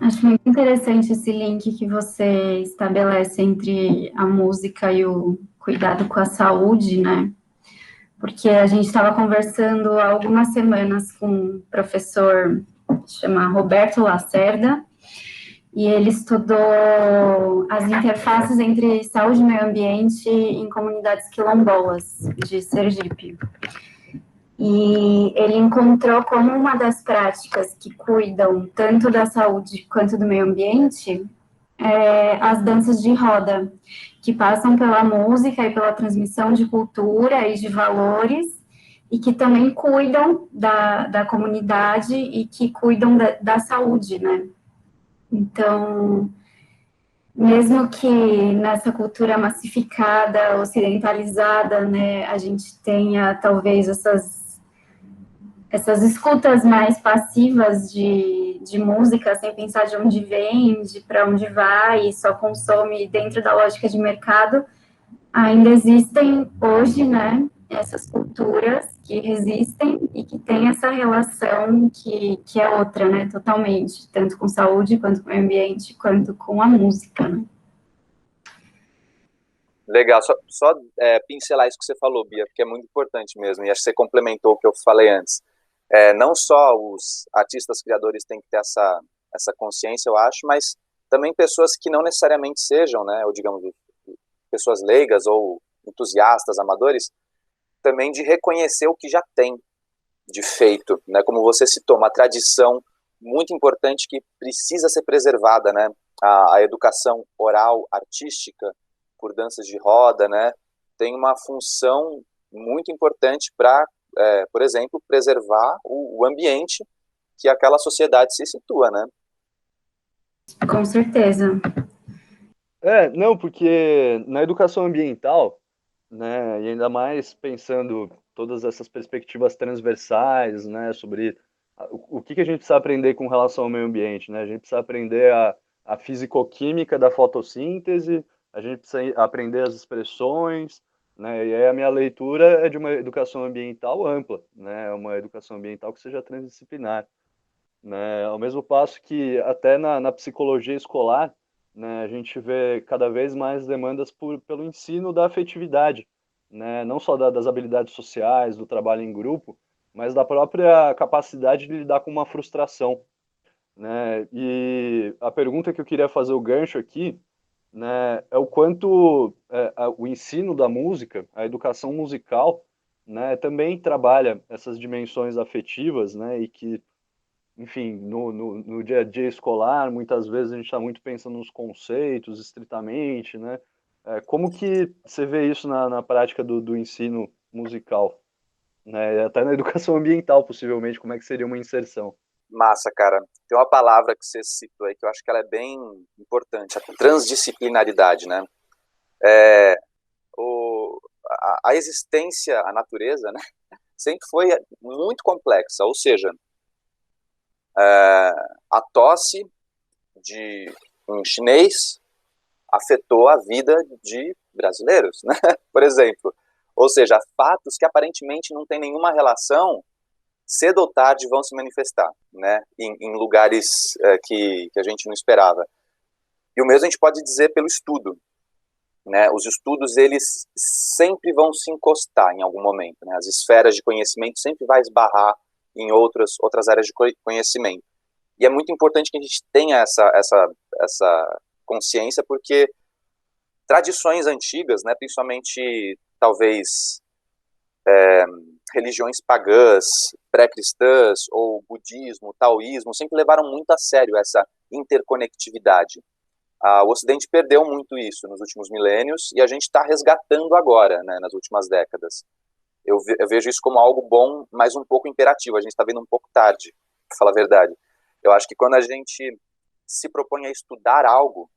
Acho muito interessante esse link que você estabelece entre a música e o cuidado com a saúde, né? Porque a gente estava conversando há algumas semanas com um professor, chama Roberto Lacerda, e ele estudou as interfaces entre saúde e meio ambiente em comunidades quilombolas de Sergipe. E ele encontrou como uma das práticas que cuidam tanto da saúde quanto do meio ambiente as danças de roda, que passam pela música e pela transmissão de cultura e de valores, e que também cuidam da comunidade e que cuidam da saúde, né? Então, mesmo que nessa cultura massificada, ocidentalizada, né, a gente tenha talvez essas escutas mais passivas de música, sem pensar de onde vem, de para onde vai, e só consome dentro da lógica de mercado, ainda existem hoje, né, essas culturas que resistem e que têm essa relação que é outra, né, totalmente, tanto com saúde, quanto com o meio ambiente, quanto com a música, né? Legal, só pincelar isso que você falou, Bia, porque é muito importante mesmo, e acho que você complementou o que eu falei antes. Não só os artistas criadores têm que ter essa consciência, eu acho, mas também pessoas que não necessariamente sejam, né, ou digamos, pessoas leigas ou entusiastas, amadores, também de reconhecer o que já tem de feito, né, como você citou, uma tradição muito importante que precisa ser preservada, né, a educação oral artística por danças de roda, né, tem uma função muito importante para, por exemplo, preservar o ambiente que aquela sociedade se situa, né? Com certeza. Não, porque na educação ambiental, né, e ainda mais pensando todas essas perspectivas transversais, né, sobre o que que a gente precisa aprender com relação ao meio ambiente, né? A gente precisa aprender a fisicoquímica da fotossíntese, a gente precisa aprender as expressões, né? E aí a minha leitura é de uma educação ambiental ampla, né? Uma educação ambiental que seja transdisciplinar, né? Ao mesmo passo que até na psicologia escolar, né, a gente vê cada vez mais demandas pelo ensino da afetividade, né? Não só das habilidades sociais, do trabalho em grupo, mas da própria capacidade de lidar com uma frustração, né? E a pergunta que eu queria fazer o gancho aqui, né, é o quanto o ensino da música, a educação musical, né, também trabalha essas dimensões afetivas, né, e que, enfim, no dia a dia escolar, muitas vezes a gente está muito pensando nos conceitos estritamente, né? Como que você vê isso na prática do ensino musical, né? Até na educação ambiental, possivelmente, como é que seria uma inserção? Massa, cara. Tem uma palavra que você citou aí que eu acho que ela é bem importante, a transdisciplinaridade, né? É, a existência, a natureza, né, sempre foi muito complexa, ou seja, a tosse de um chinês afetou a vida de brasileiros, né? Por exemplo. Ou seja, fatos que aparentemente não têm nenhuma relação, cedo ou tarde vão se manifestar, né? Em lugares que a gente não esperava. E o mesmo a gente pode dizer pelo estudo, né? Os estudos, eles sempre vão se encostar em algum momento, né? As esferas de conhecimento sempre vai esbarrar em outras áreas de conhecimento. E é muito importante que a gente tenha essa consciência, porque tradições antigas, né, principalmente talvez religiões pagãs, pré-cristãs, ou budismo, taoísmo, sempre levaram muito a sério essa interconectividade. O Ocidente perdeu muito isso nos últimos milênios e a gente está resgatando agora, né, nas últimas décadas. Eu vejo isso como algo bom, mas um pouco imperativo. A gente está vendo um pouco tarde, para falar a verdade. Eu acho que quando a gente se propõe a estudar algo,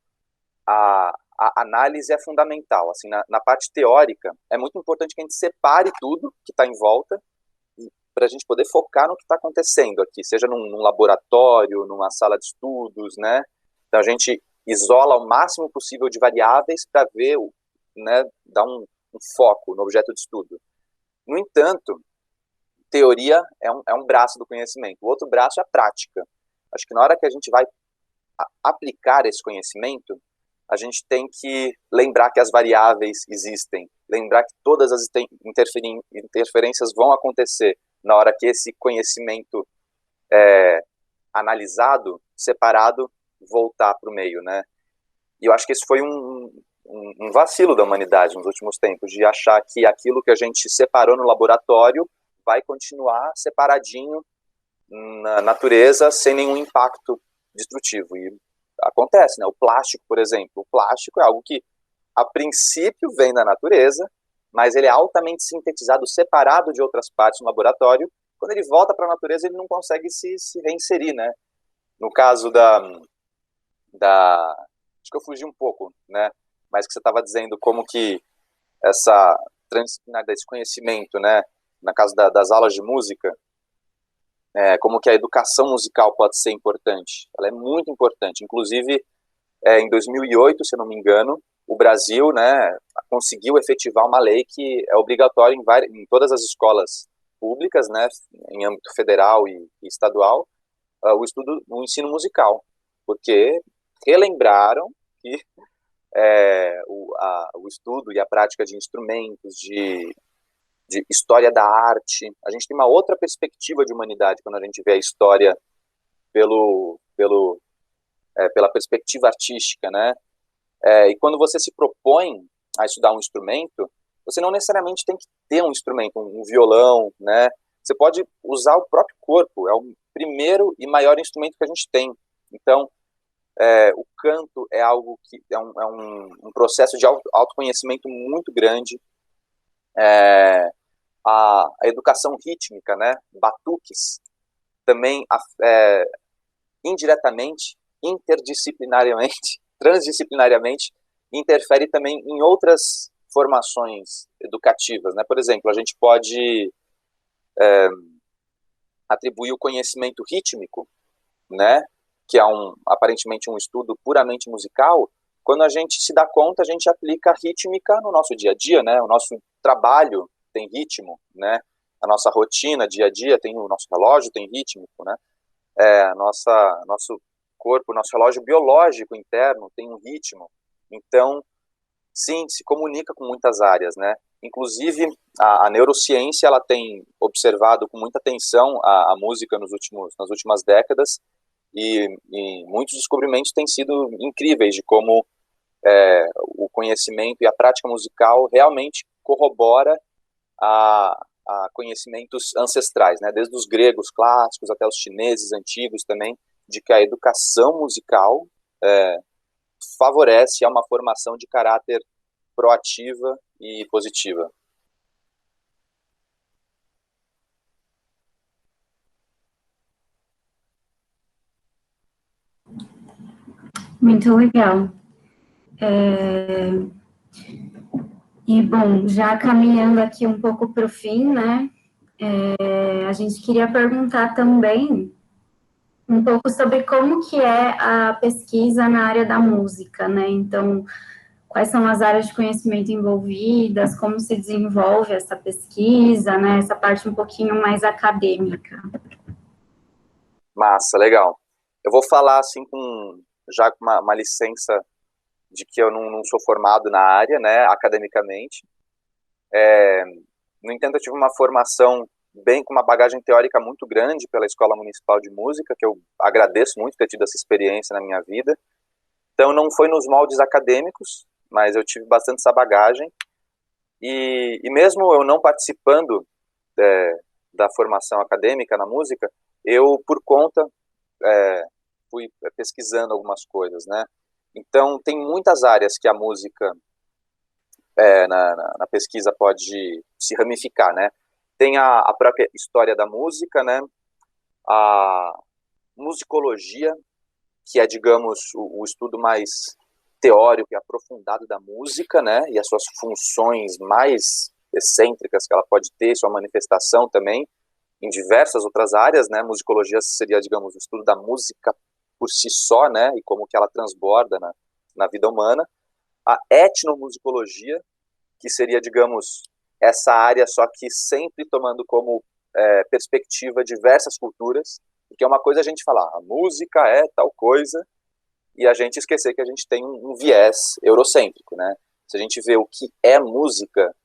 a análise é fundamental. Assim, na parte teórica, é muito importante que a gente separe tudo que está em volta para a gente poder focar no que está acontecendo aqui, seja num laboratório, numa sala de estudos, né? Então a gente isola o máximo possível de variáveis para ver, né, dar um foco no objeto de estudo. No entanto, teoria é um braço do conhecimento. O outro braço é a prática. Acho que na hora que a gente vai aplicar esse conhecimento, a gente tem que lembrar que as variáveis existem, lembrar que todas as interferências vão acontecer na hora que esse conhecimento analisado, separado, voltar para o meio, né? E eu acho que esse foi um vacilo da humanidade nos últimos tempos, de achar que aquilo que a gente separou no laboratório vai continuar separadinho na natureza, sem nenhum impacto destrutivo. E acontece, né? O plástico, por exemplo. O plástico é algo que, a princípio, vem da natureza, mas ele é altamente sintetizado, separado de outras partes no laboratório. Quando ele volta para a natureza, ele não consegue se reinserir, né? No caso acho que eu fugi um pouco, né? Mas que você estava dizendo como que essa transdisciplinaridade, esse conhecimento, né? Na caso das aulas de música, como que a educação musical pode ser importante. Ela é muito importante. Inclusive, em 2008, se eu não me engano, o Brasil, né, conseguiu efetivar uma lei que é obrigatória em todas as escolas públicas, né, em âmbito federal e estadual, o ensino musical, porque relembraram que o estudo e a prática de instrumentos, de história da arte, a gente tem uma outra perspectiva de humanidade quando a gente vê a história pela perspectiva artística, né? E quando você se propõe a estudar um instrumento, você não necessariamente tem que ter um instrumento, um violão, né? Você pode usar o próprio corpo, é o primeiro e maior instrumento que a gente tem. Então, o canto é algo que é um processo de autoconhecimento muito grande. A educação rítmica, né? Batuques, também indiretamente, interdisciplinariamente, transdisciplinariamente, interfere também em outras formações educativas, né? Por exemplo, a gente pode atribuir o conhecimento rítmico, né? Que é aparentemente um estudo puramente musical. Quando a gente se dá conta, a gente aplica a rítmica no nosso dia a dia, né? O nosso trabalho tem ritmo, né? A nossa rotina, dia a dia, o nosso relógio tem ritmo, né? Nosso corpo, nosso relógio biológico interno tem um ritmo. Então, sim, se comunica com muitas áreas, né? Inclusive, a neurociência, ela tem observado com muita atenção a música nas últimas décadas, e muitos descobrimentos têm sido incríveis de como o conhecimento e a prática musical realmente corrobora a conhecimentos ancestrais, né? Desde os gregos clássicos até os chineses antigos também, de que a educação musical favorece a uma formação de caráter proativa e positiva. Muito legal. E, bom, já caminhando aqui um pouco para o fim, né, a gente queria perguntar também um pouco sobre como que é a pesquisa na área da música, né, então, quais são as áreas de conhecimento envolvidas, como se desenvolve essa pesquisa, né, essa parte um pouquinho mais acadêmica. Massa, legal. Eu vou falar, assim, já com uma licença de que eu não sou formado na área, né, academicamente. No entanto, eu tive uma formação com uma bagagem teórica muito grande pela Escola Municipal de Música, que eu agradeço muito ter tido essa experiência na minha vida. Então, não foi nos moldes acadêmicos, mas eu tive bastante essa bagagem. E mesmo eu não participando da formação acadêmica na música, eu, por conta, fui pesquisando algumas coisas, né? Então, tem muitas áreas que a música, na pesquisa, pode se ramificar, né? Tem a própria história da música, né? A musicologia, que é, digamos, o estudo mais teórico e aprofundado da música, né? E as suas funções mais excêntricas que ela pode ter, sua manifestação também, em diversas outras áreas, né? Musicologia seria, digamos, o estudo da música por si só, né? E como que ela transborda na vida humana. A etnomusicologia, que seria, digamos, essa área, só que sempre tomando como perspectiva diversas culturas, porque é uma coisa a gente falar, a música é tal coisa, e a gente esquecer que a gente tem um viés eurocêntrico, né? Se a gente vê o que é música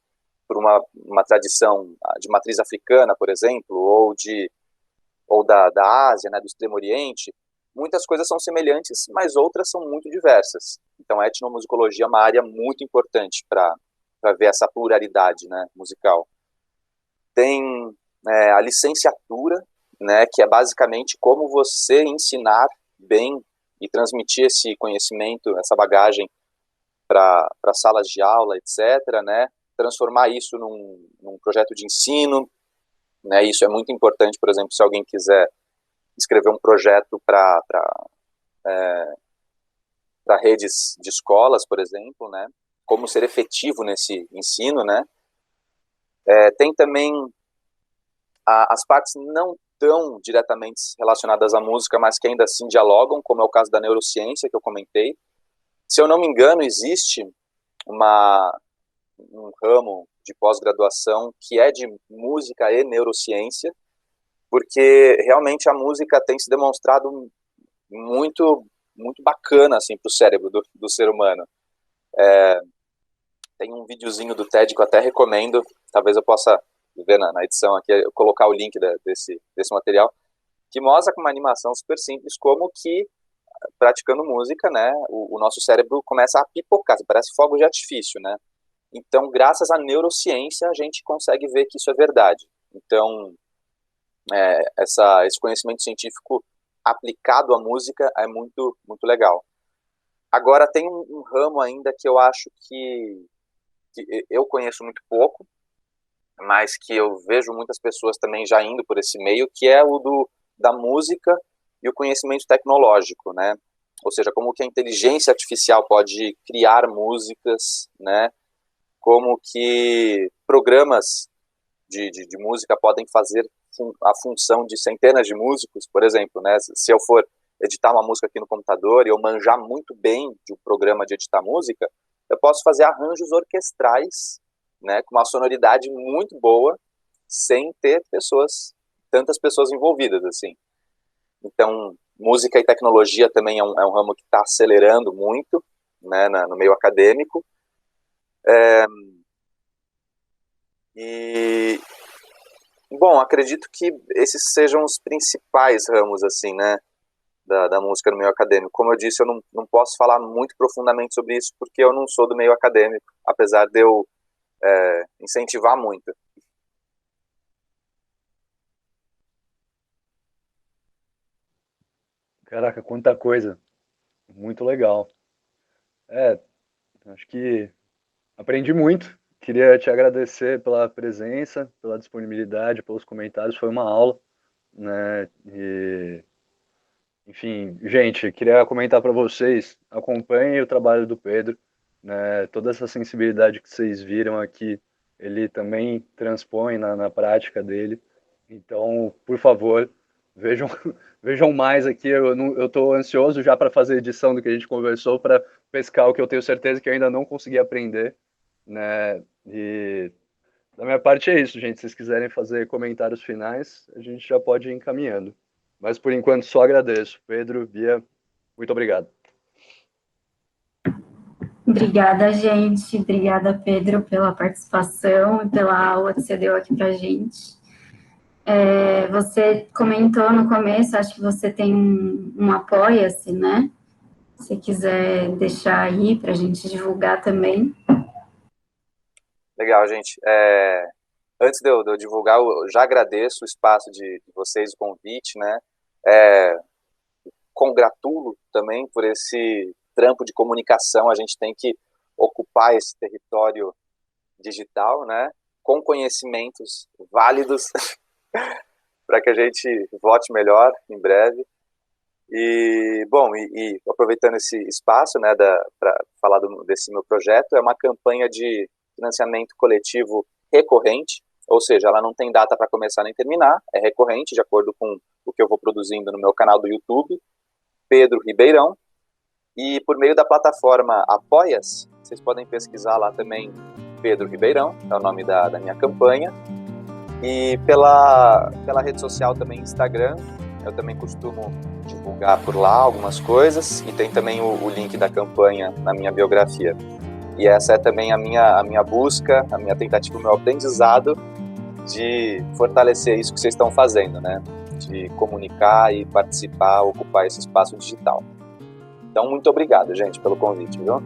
por uma tradição de matriz africana, por exemplo, ou da Ásia, né, do Extremo Oriente, muitas coisas são semelhantes, mas outras são muito diversas. Então, a etnomusicologia é uma área muito importante para ver essa pluralidade, né, musical. Tem a licenciatura, né, que é basicamente como você ensinar bem e transmitir esse conhecimento, essa bagagem para salas de aula, etc., né, transformar isso num projeto de ensino, né, isso é muito importante, por exemplo, se alguém quiser escrever um projeto para redes de escolas, por exemplo, né, como ser efetivo nesse ensino, né. Tem também as partes não tão diretamente relacionadas à música, mas que ainda assim dialogam, como é o caso da neurociência, que eu comentei. Se eu não me engano, existe um ramo de pós-graduação que é de música e neurociência, porque realmente a música tem se demonstrado muito, muito bacana assim, para o cérebro do ser humano. Tem um videozinho do TED que eu até recomendo, talvez eu possa ver na edição aqui, eu colocar o link desse material, que mostra com uma animação super simples como que, praticando música, né, o nosso cérebro começa a pipocar, parece fogo de artifício, né? Então, graças à neurociência, a gente consegue ver que isso é verdade. Então, esse conhecimento científico aplicado à música é muito, muito legal. Agora, tem um ramo ainda que eu acho que eu conheço muito pouco, mas que eu vejo muitas pessoas também já indo por esse meio, que é o da música e o conhecimento tecnológico, né? Ou seja, como que a inteligência artificial pode criar músicas, né? Como que programas de música podem fazer a função de centenas de músicos, por exemplo, né? Se eu for editar uma música aqui no computador e eu manjar muito bem de um programa de editar música, eu posso fazer arranjos orquestrais, né, com uma sonoridade muito boa, sem ter tantas pessoas envolvidas, assim. Então, música e tecnologia também é um ramo que está acelerando muito, né, no meio acadêmico. Bom, acredito que esses sejam os principais ramos, assim, né, da música no meio acadêmico. Como eu disse, eu não posso falar muito profundamente sobre isso, porque eu não sou do meio acadêmico, apesar de eu incentivar muito. Caraca, quanta coisa. Muito legal. Acho que aprendi muito. Queria te agradecer pela presença, pela disponibilidade, pelos comentários. Foi uma aula, né? Enfim, gente, queria comentar para vocês, acompanhem o trabalho do Pedro, né? Toda essa sensibilidade que vocês viram aqui, ele também transpõe na prática dele. Então, por favor, vejam, vejam mais aqui. Eu estou ansioso já para fazer a edição do que a gente conversou, para pescar o que eu tenho certeza que eu ainda não consegui aprender, né? E da minha parte é isso, gente. Se vocês quiserem fazer comentários finais, a gente já pode ir encaminhando. Mas por enquanto só agradeço. Pedro, Bia, muito obrigado. Obrigada, gente. Obrigada, Pedro, pela participação e pela aula que você deu aqui para a gente. Você comentou no começo, acho que você tem um Apoia-se, né? Se quiser deixar aí para a gente divulgar também. Legal, gente. Antes de eu divulgar, eu já agradeço o espaço de vocês, o convite, né? Congratulo também por esse trampo de comunicação. A gente tem que ocupar esse território digital, né? Com conhecimentos válidos para que a gente vote melhor em breve. E, bom, e aproveitando esse espaço, né, para falar desse meu projeto, é uma campanha de financiamento coletivo recorrente, ou seja, ela não tem data para começar nem terminar, é recorrente, de acordo com o que eu vou produzindo no meu canal do YouTube, Pedro Ribeirão, e por meio da plataforma Apoia-se, vocês podem pesquisar lá também Pedro Ribeirão, é o nome da minha campanha, e pela rede social também Instagram, eu também costumo divulgar por lá algumas coisas, e tem também o link da campanha na minha biografia. E essa é também a minha busca, a minha tentativa, o meu aprendizado de fortalecer isso que vocês estão fazendo, né? De comunicar e participar, ocupar esse espaço digital. Então, muito obrigado, gente, pelo convite, viu?